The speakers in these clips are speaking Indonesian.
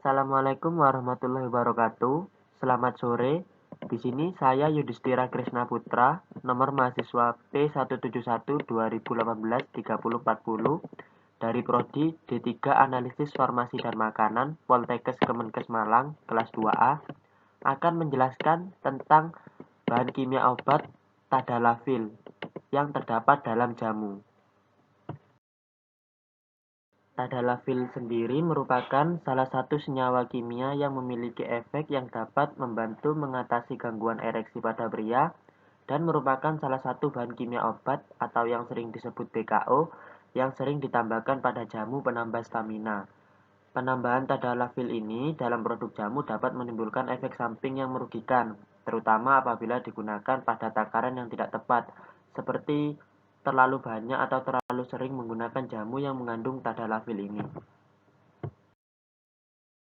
Assalamualaikum warahmatullahi wabarakatuh. Selamat sore. Di sini saya Yudhistira Krisna Putra, nomor mahasiswa P171-2018-3040 dari Prodi D3 Analisis Farmasi dan Makanan Poltekkes Kemenkes Malang, kelas 2A, akan menjelaskan tentang bahan kimia obat tadalafil yang terdapat dalam jamu. Tadalafil sendiri merupakan salah satu senyawa kimia yang memiliki efek yang dapat membantu mengatasi gangguan ereksi pada pria dan merupakan salah satu bahan kimia obat atau yang sering disebut BKO yang sering ditambahkan pada jamu penambah stamina. Penambahan tadalafil ini dalam produk jamu dapat menimbulkan efek samping yang merugikan, terutama apabila digunakan pada takaran yang tidak tepat, seperti terlalu banyak atau terlalu sering menggunakan jamu yang mengandung tadalafil ini.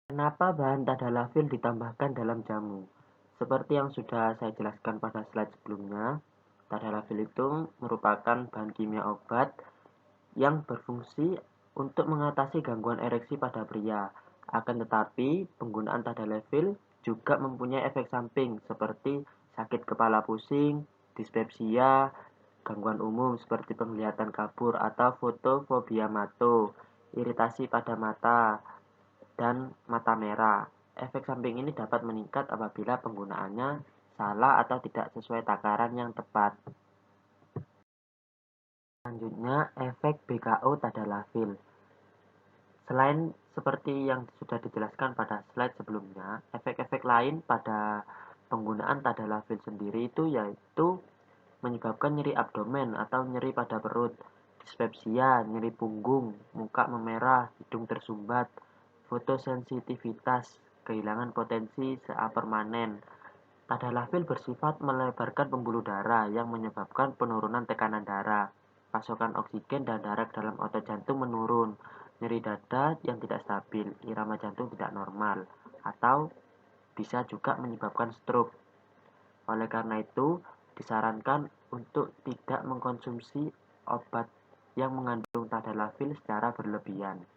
Kenapa bahan tadalafil ditambahkan dalam jamu? Seperti yang sudah saya jelaskan pada slide sebelumnya, tadalafil itu merupakan bahan kimia obat yang berfungsi untuk mengatasi gangguan ereksi pada pria. Akan tetapi, penggunaan tadalafil juga mempunyai efek samping seperti sakit kepala pusing, dispepsia, gangguan umum seperti penglihatan kabur atau fotofobia mato, iritasi pada mata, dan mata merah. Efek samping ini dapat meningkat apabila penggunaannya salah atau tidak sesuai takaran yang tepat. Selanjutnya, efek BKO tadalafil. Selain seperti yang sudah dijelaskan pada slide sebelumnya, efek-efek lain pada penggunaan tadalafil sendiri itu yaitu menyebabkan nyeri abdomen atau nyeri pada perut, dispepsia, nyeri punggung, muka memerah, hidung tersumbat, fotosensitivitas, kehilangan potensi SEA permanen. Tadalafil bersifat melebarkan pembuluh darah yang menyebabkan penurunan tekanan darah, pasokan oksigen dan darah dalam otot jantung menurun, nyeri dada yang tidak stabil, irama jantung tidak normal, atau bisa juga menyebabkan stroke. Oleh karena itu, disarankan untuk tidak mengkonsumsi obat yang mengandung tadalafil secara berlebihan.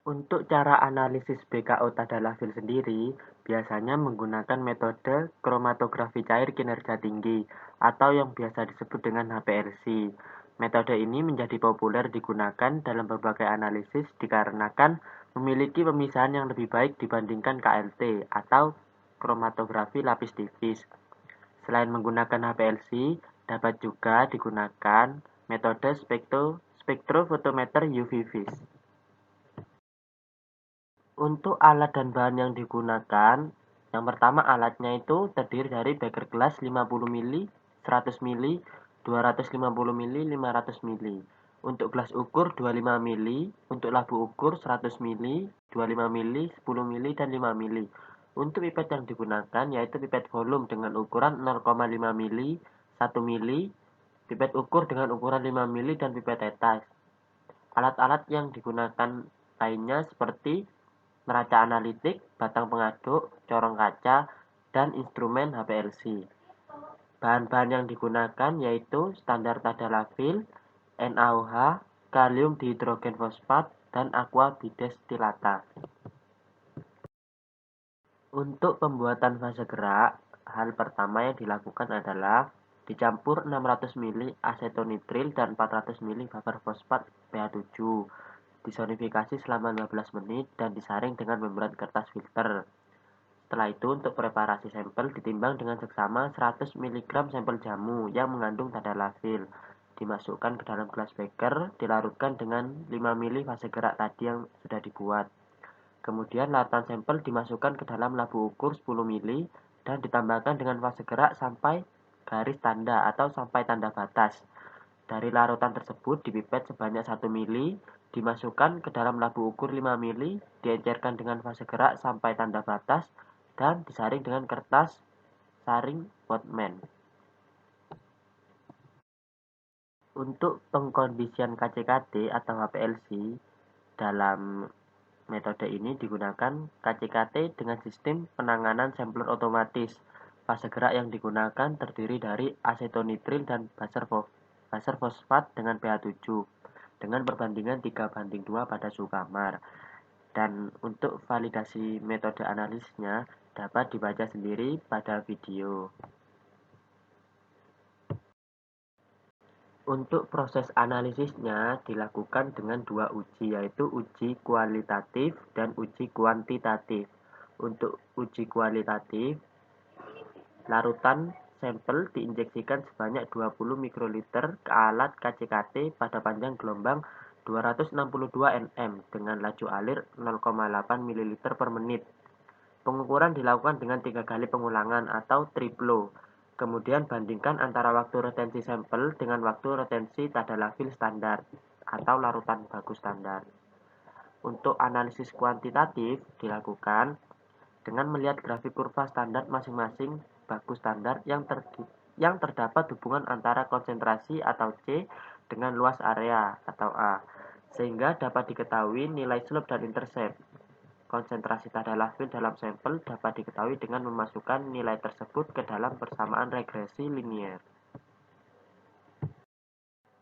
Untuk cara analisis BKO tadalafil sendiri, biasanya menggunakan metode kromatografi cair kinerja tinggi atau yang biasa disebut dengan HPLC. Metode ini menjadi populer digunakan dalam berbagai analisis dikarenakan memiliki pemisahan yang lebih baik dibandingkan KLT atau kromatografi lapis tipis. Selain menggunakan HPLC, dapat juga digunakan metode spektrofotometer UV-Vis. Untuk alat dan bahan yang digunakan, yang pertama alatnya itu terdiri dari beker gelas 50 ml, 100 ml, 250 ml, 500 ml. Untuk gelas ukur 25 ml, untuk labu ukur 100 ml, 25 ml, 10 ml, dan 5 ml. Untuk pipet yang digunakan yaitu pipet volume dengan ukuran 0,5 ml, 1 ml, pipet ukur dengan ukuran 5 ml, dan pipet tetes. Alat-alat yang digunakan lainnya seperti neraca analitik, batang pengaduk, corong kaca, dan instrumen HPLC. Bahan-bahan yang digunakan yaitu standar tadalafil, NaOH, kalium dihidrogen fosfat, dan aqua bidestilata. Untuk pembuatan fase gerak, hal pertama yang dilakukan adalah dicampur 600 ml asetonitril dan 400 ml baper fosfat pH7. Disonifikasi selama 15 menit dan disaring dengan membran kertas filter. Setelah itu untuk preparasi sampel ditimbang dengan seksama 100 mg sampel jamu yang mengandung tadalafil. Dimasukkan ke dalam gelas beker, dilarutkan dengan 5 ml fase gerak tadi yang sudah dibuat. Kemudian larutan sampel dimasukkan ke dalam labu ukur 10 ml dan ditambahkan dengan fase gerak sampai garis tanda atau sampai tanda batas. Dari larutan tersebut dipipet sebanyak 1 ml, dimasukkan ke dalam labu ukur 5 ml, diencerkan dengan fase gerak sampai tanda batas, dan disaring dengan kertas saring Botman. Untuk pengkondisian KCKD atau HPLC, dalam metode ini digunakan KCKT dengan sistem penanganan sampler otomatis. Fase gerak yang digunakan terdiri dari asetonitril dan baser fosfat dengan pH 7 dengan perbandingan 3:2 pada suhu kamar. Dan untuk validasi metode analisisnya dapat dibaca sendiri pada video. Untuk proses analisisnya dilakukan dengan dua uji, yaitu uji kualitatif dan uji kuantitatif. Untuk uji kualitatif, larutan sampel diinjeksikan sebanyak 20 mikroliter ke alat KCKT pada panjang gelombang 262 nm dengan laju alir 0,8 ml per menit. Pengukuran dilakukan dengan 3 kali pengulangan atau triplo. Kemudian bandingkan antara waktu retensi sampel dengan waktu retensi tadalafil standar atau larutan baku standar. Untuk analisis kuantitatif dilakukan dengan melihat grafik kurva standar masing-masing baku standar yang terdapat hubungan antara konsentrasi atau C dengan luas area atau A, sehingga dapat diketahui nilai slope dan intercept. Konsentrasi tadalafil dalam sampel dapat diketahui dengan memasukkan nilai tersebut ke dalam persamaan regresi linier.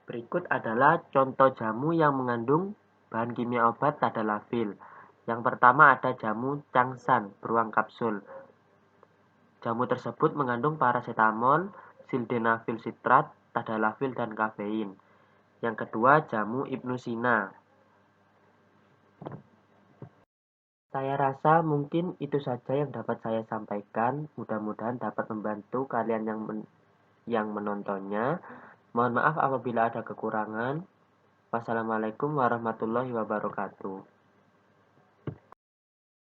Berikut adalah contoh jamu yang mengandung bahan kimia obat tadalafil. Yang pertama ada jamu Changsan beruang kapsul. Jamu tersebut mengandung paracetamol, sildenafil sitrat, tadalafil, dan kafein. Yang kedua jamu Ibnusina. Saya rasa mungkin itu saja yang dapat saya sampaikan. Mudah-mudahan dapat membantu kalian yang menontonnya. Mohon maaf apabila ada kekurangan. Wassalamualaikum warahmatullahi wabarakatuh.